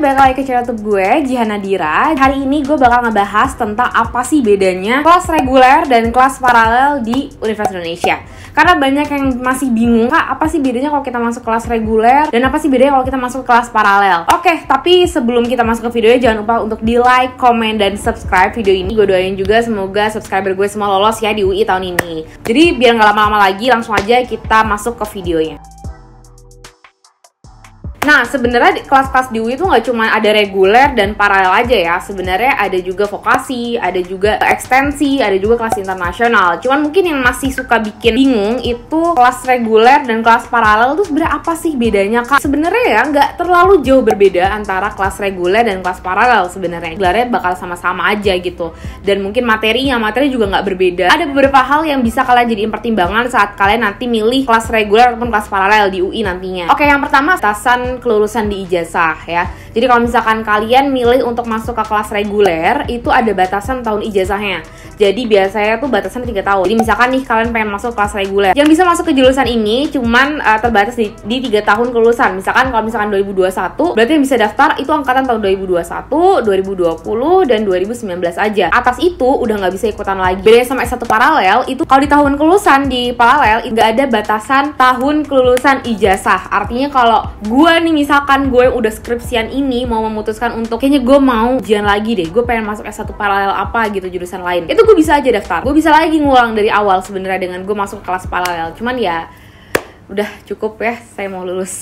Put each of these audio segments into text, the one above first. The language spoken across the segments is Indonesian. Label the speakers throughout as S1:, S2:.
S1: balik lagi ke channel YouTube gue, Jihan Nadira. Hari ini gue bakal ngebahas tentang apa sih bedanya kelas reguler dan kelas paralel di Universitas Indonesia. Karena banyak yang masih bingung, Kak, apa sih bedanya kalau kita masuk kelas reguler dan apa sih bedanya kalau kita masuk kelas paralel. Oke, tapi sebelum kita masuk ke videonya, jangan lupa untuk di like, komen, dan subscribe video ini. Gue doain juga semoga subscriber gue semua lolos ya di UI tahun ini. Jadi biar nggak lama-lama lagi, langsung aja kita masuk ke videonya. Nah, sebenarnya kelas-kelas di UI itu nggak cuma ada reguler dan paralel aja ya. Sebenarnya ada juga vokasi, ada juga ekstensi, ada juga kelas internasional. Cuman mungkin yang masih suka bikin bingung itu kelas reguler dan kelas paralel itu sebenarnya apa sih bedanya, Kak? Sebenarnya ya nggak terlalu jauh berbeda antara kelas reguler dan kelas paralel sebenarnya. Gelarnya bakal sama-sama aja gitu. Dan mungkin materi juga nggak berbeda. Ada beberapa hal yang bisa kalian jadiin pertimbangan saat kalian nanti milih kelas reguler ataupun kelas paralel di UI nantinya. Oke, yang pertama batasan kelulusan di ijazah ya. Jadi kalau misalkan kalian milih untuk masuk ke kelas reguler, itu ada batasan tahun ijazahnya. Jadi biasanya tuh batasan 3 tahun. Jadi misalkan nih kalian pengen masuk kelas reguler, yang bisa masuk ke jurusan ini cuman terbatas di 3 tahun kelulusan. Misalkan kalau misalkan 2021, berarti yang bisa daftar itu angkatan tahun 2021, 2020, dan 2019 aja. Atas itu udah nggak bisa ikutan lagi. Bedanya sama S1 paralel, itu kalau di tahun kelulusan di paralel nggak ada batasan tahun kelulusan ijazah. Artinya kalau gue nih misalkan gue udah skripsian ini mau memutuskan untuk kayaknya gue mau ujian lagi deh, gue pengen masuk S1 paralel apa gitu jurusan lain, itu gue bisa aja daftar, gue bisa lagi ngulang dari awal sebenarnya dengan gue masuk kelas paralel. Cuman ya udah cukup ya, saya mau lulus.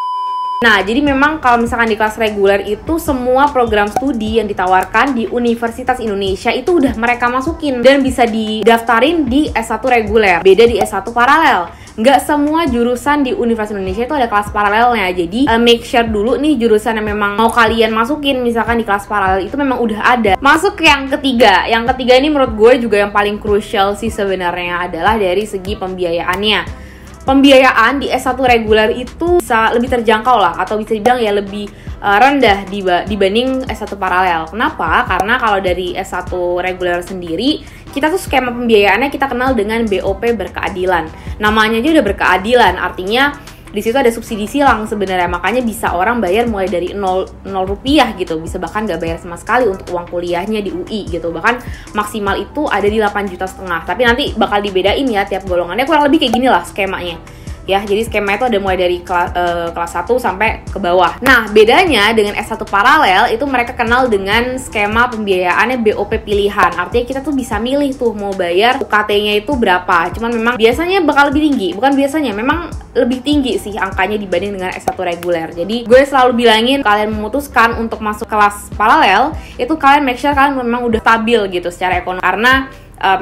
S1: Nah, jadi memang kalau misalkan di kelas reguler itu semua program studi yang ditawarkan di Universitas Indonesia itu udah mereka masukin dan bisa didaftarin di S1 reguler. Beda di S1 paralel. Nggak semua jurusan di Universitas Indonesia itu ada kelas paralelnya. Jadi make sure dulu nih jurusan yang memang mau kalian masukin misalkan di kelas paralel itu memang udah ada. Masuk ke yang ketiga. Yang ketiga ini menurut gue juga yang paling crucial sih sebenarnya adalah dari segi pembiayaannya. Pembiayaan di S1 reguler itu bisa lebih terjangkau lah, atau bisa dibilang ya lebih rendah dibanding S1 paralel. Kenapa? Karena kalau dari S1 reguler sendiri, kita tuh skema pembiayaannya kita kenal dengan BOP berkeadilan. Namanya aja udah berkeadilan, artinya di situ ada subsidi silang sebenarnya, makanya bisa orang bayar mulai dari 0 rupiah gitu, bisa bahkan nggak bayar sama sekali untuk uang kuliahnya di UI gitu, bahkan maksimal itu ada di 8,5 juta. Tapi nanti bakal dibedain ya tiap golongannya, kurang lebih kayak gini lah skemanya. Ya, jadi skema itu ada mulai dari kelas 1 sampai ke bawah. Nah, bedanya dengan S1 paralel itu mereka kenal dengan skema pembiayaannya BOP pilihan. Artinya kita tuh bisa milih tuh mau bayar UKT-nya itu berapa. Cuman memang biasanya bakal lebih tinggi. Bukan biasanya, memang lebih tinggi sih angkanya dibanding dengan S1 reguler. Jadi gue selalu bilangin kalian memutuskan untuk masuk kelas paralel, itu kalian make sure kalian memang udah stabil gitu secara ekonomi. Karena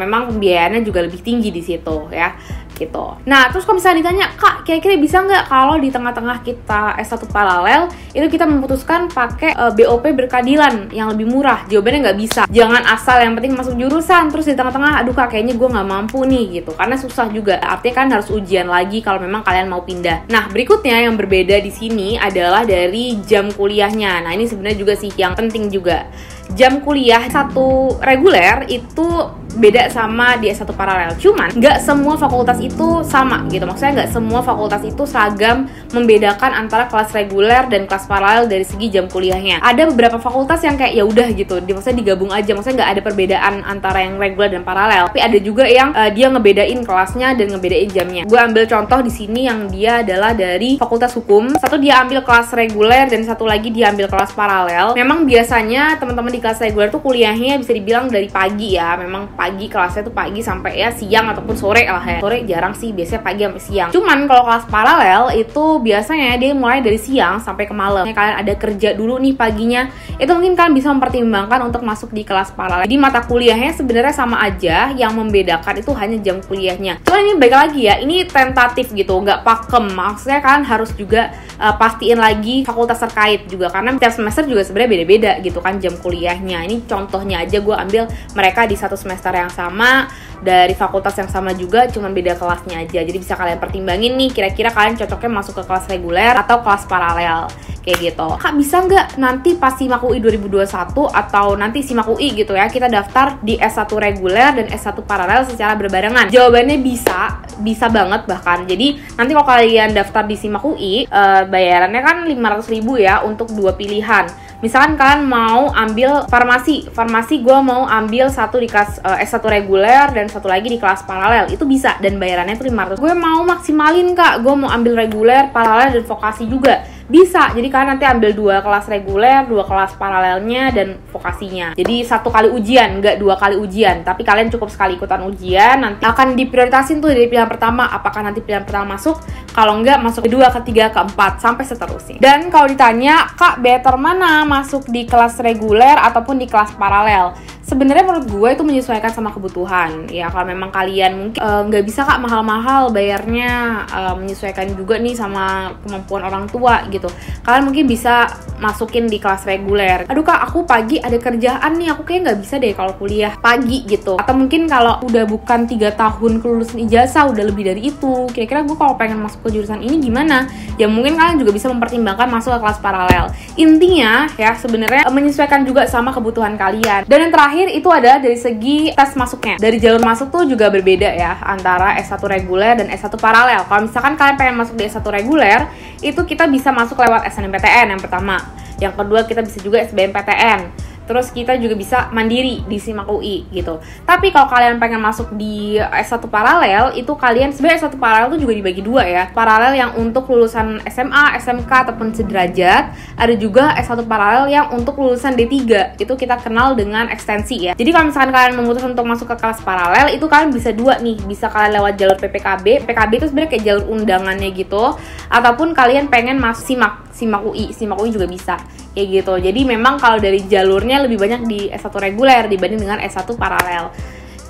S1: memang pembiayaannya juga lebih tinggi di situ ya. Gitu. Nah, terus kalau misalnya ditanya, Kak, kira-kira bisa nggak kalau di tengah-tengah kita S1 paralel itu kita memutuskan pakai BOP berkeadilan yang lebih murah? Jawabannya nggak bisa. Jangan asal yang penting masuk jurusan terus di tengah-tengah, aduh Kak, kayaknya gue nggak mampu nih gitu, karena susah juga. Artinya kan harus ujian lagi kalau memang kalian mau pindah. Nah, berikutnya yang berbeda di sini adalah dari jam kuliahnya. Nah, ini sebenarnya juga sih yang penting juga. Jam kuliah satu reguler itu beda sama di S1 paralel. Cuman nggak semua fakultas itu sama gitu. Maksudnya nggak semua fakultas itu seragam membedakan antara kelas reguler dan kelas paralel dari segi jam kuliahnya. Ada beberapa fakultas yang kayak ya udah gitu, maksudnya digabung aja. Maksudnya nggak ada perbedaan antara yang reguler dan paralel. Tapi ada juga yang dia ngebedain kelasnya dan ngebedain jamnya. Gue ambil contoh di sini yang dia adalah dari Fakultas Hukum. Satu dia ambil kelas reguler dan satu lagi dia ambil kelas paralel. Memang biasanya teman-teman di kelas reguler tuh kuliahnya bisa dibilang dari pagi ya. Memang pagi, kelasnya tuh pagi sampai ya siang ataupun sore lah ya. Sore jarang sih, biasanya pagi sampai siang. Cuman kalau kelas paralel itu biasanya dia mulai dari siang sampai ke malam. Kalian ada kerja dulu nih paginya, itu mungkin kalian bisa mempertimbangkan untuk masuk di kelas paralel. Jadi mata kuliahnya sebenarnya sama aja, yang membedakan itu hanya jam kuliahnya. Cuman ini baik lagi ya, ini tentatif gitu, nggak pakem. Maksudnya kalian harus juga pastiin lagi fakultas terkait juga, karena tiap semester juga sebenarnya beda-beda gitu kan jam kuliahnya. Ini contohnya aja gue ambil mereka di satu semester yang sama, dari fakultas yang sama juga, cuman beda kelasnya aja. Jadi bisa kalian pertimbangin nih, kira-kira kalian cocoknya masuk ke kelas reguler atau kelas paralel kayak gitu. Kak, bisa nggak nanti pas SIMAK UI 2021 atau nanti SIMAK UI gitu ya, kita daftar di S1 reguler dan S1 paralel secara berbarengan? Jawabannya bisa banget bahkan. Jadi nanti kalau kalian daftar di SIMAK UI, bayarannya kan 500.000 ya untuk 2 pilihan. Misalkan kalian mau ambil farmasi gue mau ambil satu di kelas S1 reguler dan satu lagi di kelas paralel, itu bisa, dan bayarannya itu 500. Gue mau maksimalin kak, gue mau ambil reguler, paralel, dan vokasi juga, bisa. Jadi kalian nanti ambil 2 kelas reguler, 2 kelas paralelnya, dan vokasinya. Jadi 1 kali ujian, nggak 2 kali ujian, tapi kalian cukup sekali ikutan ujian. Nanti akan diprioritasin tuh dari pilihan pertama, apakah nanti pilihan pertama masuk, kalau nggak masuk kedua, ketiga, keempat, sampai seterusnya. Dan kalau ditanya, kak better mana, masuk di kelas reguler ataupun di kelas paralel? Sebenarnya menurut gue itu menyesuaikan sama kebutuhan. Ya kalau memang kalian mungkin nggak bisa kak mahal-mahal bayarnya, menyesuaikan juga nih sama kemampuan orang tua gitu. Kalian mungkin bisa masukin di kelas reguler. Aduh kak, aku pagi ada kerjaan nih, aku kayak nggak bisa deh kalau kuliah pagi gitu. Atau mungkin kalau udah bukan 3 tahun kelulusan ijazah, udah lebih dari itu, kira-kira gue kalau pengen masuk ke jurusan ini gimana? Ya mungkin kalian juga bisa mempertimbangkan masuk ke kelas paralel. Intinya ya sebenarnya menyesuaikan juga sama kebutuhan kalian. Dan yang terakhir itu adalah dari segi tes masuknya. Dari jalur masuk tuh juga berbeda ya antara S1 reguler dan S1 paralel. Kalau misalkan kalian pengen masuk di S1 reguler, itu kita bisa masuk lewat SNMPTN yang pertama. Yang kedua kita bisa juga SBMPTN. Terus kita juga bisa mandiri di SIMAK UI gitu. Tapi kalau kalian pengen masuk di S1 paralel, itu kalian sebenarnya S1 paralel itu juga dibagi 2 ya. Paralel yang untuk lulusan SMA, SMK ataupun sederajat. Ada juga S1 paralel yang untuk lulusan D3. Itu kita kenal dengan ekstensi ya. Jadi kalau misalkan kalian memutuskan untuk masuk ke kelas paralel, itu kalian bisa 2 nih. Bisa kalian lewat jalur PPKB. PPKB itu sebenarnya kayak jalur undangannya gitu. Ataupun kalian pengen masuk SIMAK UI juga bisa. Kayak gitu. Jadi memang kalau dari jalurnya lebih banyak di S1 reguler dibanding dengan S1 paralel.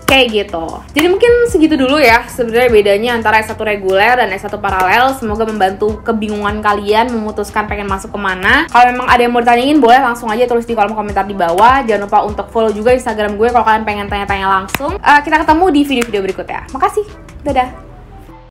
S1: Kayak gitu. Jadi mungkin segitu dulu ya sebenarnya bedanya antara S1 reguler dan S1 paralel. Semoga membantu kebingungan kalian memutuskan pengen masuk kemana. Kalau memang ada yang mau ditanyain, boleh langsung aja tulis di kolom komentar di bawah. Jangan lupa untuk follow juga Instagram gue kalau kalian pengen tanya-tanya langsung. Kita ketemu di video-video berikutnya. Makasih. Dadah.